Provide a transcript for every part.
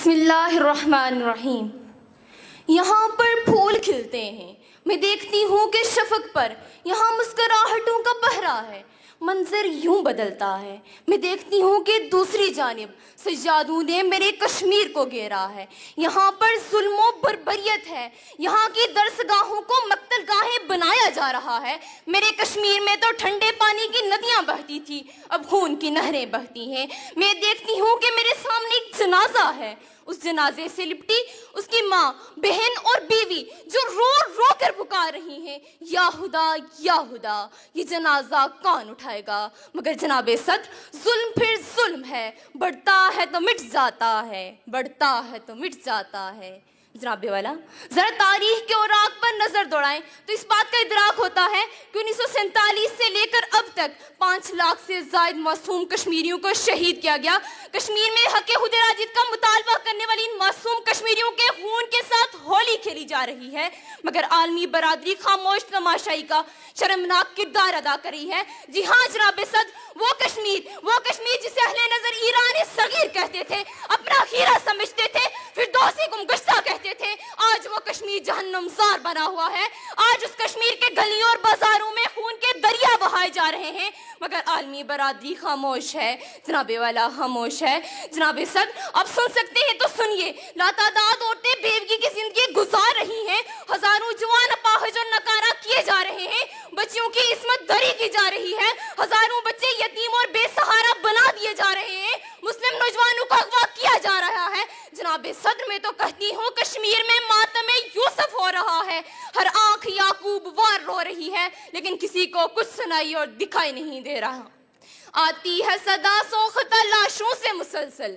بسم اللہ الرحمن الرحیم۔ یہاں پر پھول کھلتے ہیں، میں دیکھتی ہوں کہ شفق پر یہاں مسکراہٹوں کا پہرا ہے، منظر یوں بدلتا ہے۔ میں دیکھتی ہوں کہ دوسری جانب سجادوں نے میرے کشمیر کو گھیرا ہے، یہاں پر ظلم و بربریت ہے، یہاں کی درسگاہوں کو مقتل گاہیں بنایا جا رہا ہے۔ میرے کشمیر میں تو ٹھنڈے پانی کی ندیاں بہتی تھی، اب خون کی نہریں بہتی ہیں۔ میں دیکھتی ہوں کہ میرے سامنے ایک جنازہ ہے، اس جنازے سے لپٹی اس کی ماں، بہن اور بیوی جو رو رو کر پکار رہی ہیں، یا خدا یا خدا، یہ جنازہ کون اٹھائے گا؟ مگر جناب صدر، ظلم پھر ظلم ہے، بڑھتا ہے تو مٹ جاتا ہے، بڑھتا ہے تو مٹ جاتا ہے۔ جناب والا، ذرا تاریخ کے اوراق پر نظر دوڑائیں تو اس بات کا ادراک ہوتا ہے کہ 1947 سے لے کر اب تک 5 لاکھ سے زائد معصوم کشمیریوں کو شہید کیا گیا۔ کشمیر میں حق خود ارادیت کا مطالبہ کرنے والی ان معصوم کشمیریوں کے خون کے ساتھ ہولی کھیلی جا رہی ہے، مگر عالمی برادری خاموش تماشائی کا شرمناک کردار ادا کر رہی ہے۔ جی ہاں جناب صدر، وہ کشمیر جسے اہل نظر ایران صغیر کہتے تھے، اپنا خیرہ سمجھتے تھے، فردوسی گم گشتہ کہتے تھے، آج وہ کشمیر جہنم زار بنا ہوا ہے۔ آج اس کشمیر کے گلیوں اور بازاروں میں خون کے دریا بہائے جا رہے ہیں، مگر عالمی برادری خاموش ہے۔ جناب والا خاموش ہے۔ جناب صدر، آپ سن سکتے ہیں تو سنیے، لاتعداد عورتیں بیوگی کی زندگی گزار رہی ہیں، ہزاروں جوان اپاہج اور نکارہ کیے جا رہے ہیں، بچیوں کی عصمت دری کی جا رہی ہے، ہزاروں بچے یتیم اور بے سہارا بنا دیے جا رہے ہیں، مسلم نوجوانوں کو اغوا کیا جا رہا ہے۔ جناب صدر، میں تو کہتی ہوں کشمیر میں ماتم یوسف ہو رہا ہے، ہر آنکھ یعقوب وار رو رہی ہے، لیکن کسی کو کچھ سنائی اور دکھائی نہیں دے رہا۔ آتی ہے صدا سوختہ لاشوں سے مسلسل،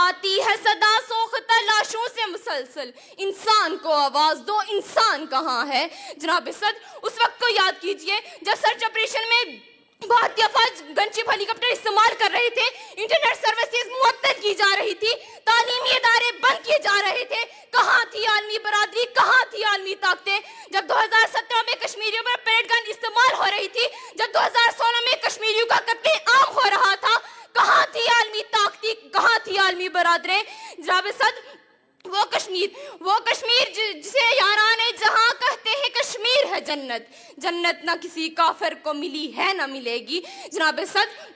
آتی ہے صدا سوختہ لاشوں سے مسلسل، انسان کو آواز دو، انسان کہاں ہے؟ جناب صدر، اس وقت کو یاد کیجئے جب سرچ آپریشن میں بھارتی افواج گن شپ ہیلی کاپٹر استعمال کر رہے تھے، انٹرنیٹ سروسز معطل کی جا رہی تھی، تعلیمی ادارے بند کیے جا رہے تھے، کہاں تھی عالمی برادری، کہاں تھی عالمی طاقتیں؟ جب 2017 میں کشمیریوں پر پیڈ گن استعمال ہو رہی تھی، جب 2016 میں کشمیریوں کا قتل عام ہو رہا تھا، کہاں تھی عالمی طاقتیں، کہاں تھی عالمی برادریں؟ جناب صدر، وہ کشمیر جسے یاران جہاں کہتے ہیں کشمیر ہے جنت، جنت نہ کسی کافر کو ملی ہے نہ ملے گی۔ جناب صدر،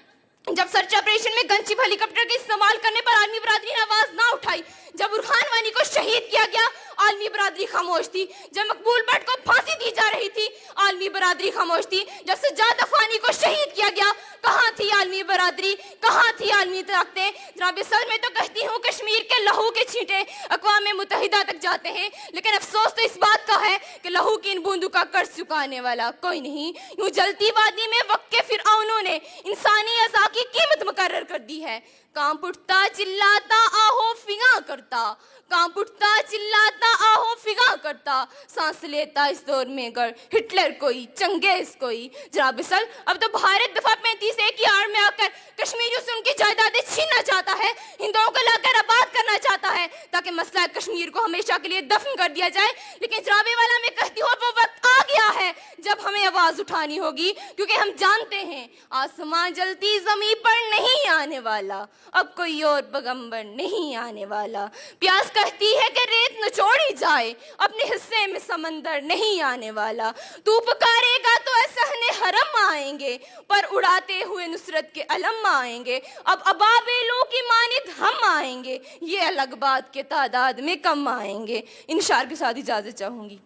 جب سرچ آپریشن میں گن شپ ہیلی کاپٹر کے استعمال کرنے پر عالمی برادری نے آواز نہ اٹھائی، جب برہان وانی کو شہید کیا گیا، عالمی برادری خاموش تھی، جب مقبول بٹ کو پھانسی دی جا رہی تھی، عالمی برادری خاموش تھی، جب سجاد افغانی کو شہید کیا گیا، کہاں تھی عالمی برادری، کہاں تھی عالمی طاقتیں؟ جناب صدر، میں تو کہتی ہوں کشمیر کے لہو کے چھینٹے اقوام متحدہ تک جاتے ہیں، لیکن افسوس تو اس بات کا ہے کہ لہو کی ان بوندوں کا قرض چکانے والا کوئی نہیں۔ یوں جلتی وادی میں وقت کے فرعونوں نے انسانی اعضاء کی قیمت مقرر کر دی ہے۔ کانپ اٹھتا چلاتا آہو فغاں کرتا، کانپ اٹھتا چلاتا آہو فغاں کرتا، سانس لیتا اس دور میں گر ہٹلر کوئی، چنگیز کوئی۔ جناب صدر، اب تو بھارت دفعہ 35A کی آڑ میں آ کر کشمیریوں سے ان کی جائیدادیں چھیننا چاہتا ہے، ہندوؤں کو لا کر آباد کرنا چاہتا ہے تاکہ مسئلہ کشمیر کو ہمیشہ کے لیے دفن کر دیا جائے۔ لیکن جناب والا، میں کہتی ہوں وہ وقت آ گیا ہے جب ہمیں آواز اٹھانی ہوگی، کیونکہ ہم جانتے ہیں آسمان جلتی زمین پر نہیں آنے والا، اب کوئی اور پیغمبر نہیں آنے والا۔ پیاس کہتی ہے کہ ریت نچوڑی جائے، اپنے حصے میں سمندر نہیں آنے والا۔ تو پکارے گا تو اے صحن حرم آئیں گے، پر اڑاتے ہوئے نصرت کے علم آئیں گے، اب ابابیلوں کی مانند ہم آئیں گے، یہ الگ بات کے تعداد میں کم آئیں گے۔ ان اشعار کے ساتھ اجازت چاہوں گی۔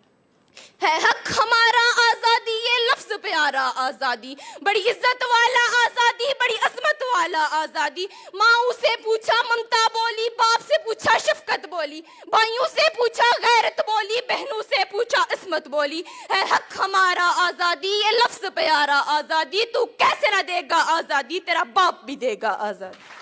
ہے حق ہمارا آزادی، یہ لفظ پیارا آزادی، بڑی عزت والا آزادی، بڑی عظمت والا آزادی۔ ماؤں سے پوچھا ممتا بولی، باپ سے پوچھا شفقت بولی، بھائیوں سے پوچھا غیرت بولی، بہنوں سے پوچھا عصمت بولی۔ ہے حق ہمارا آزادی، یہ لفظ پیارا آزادی، تو کیسے نہ دے گا آزادی، تیرا باپ بھی دے گا آزادی۔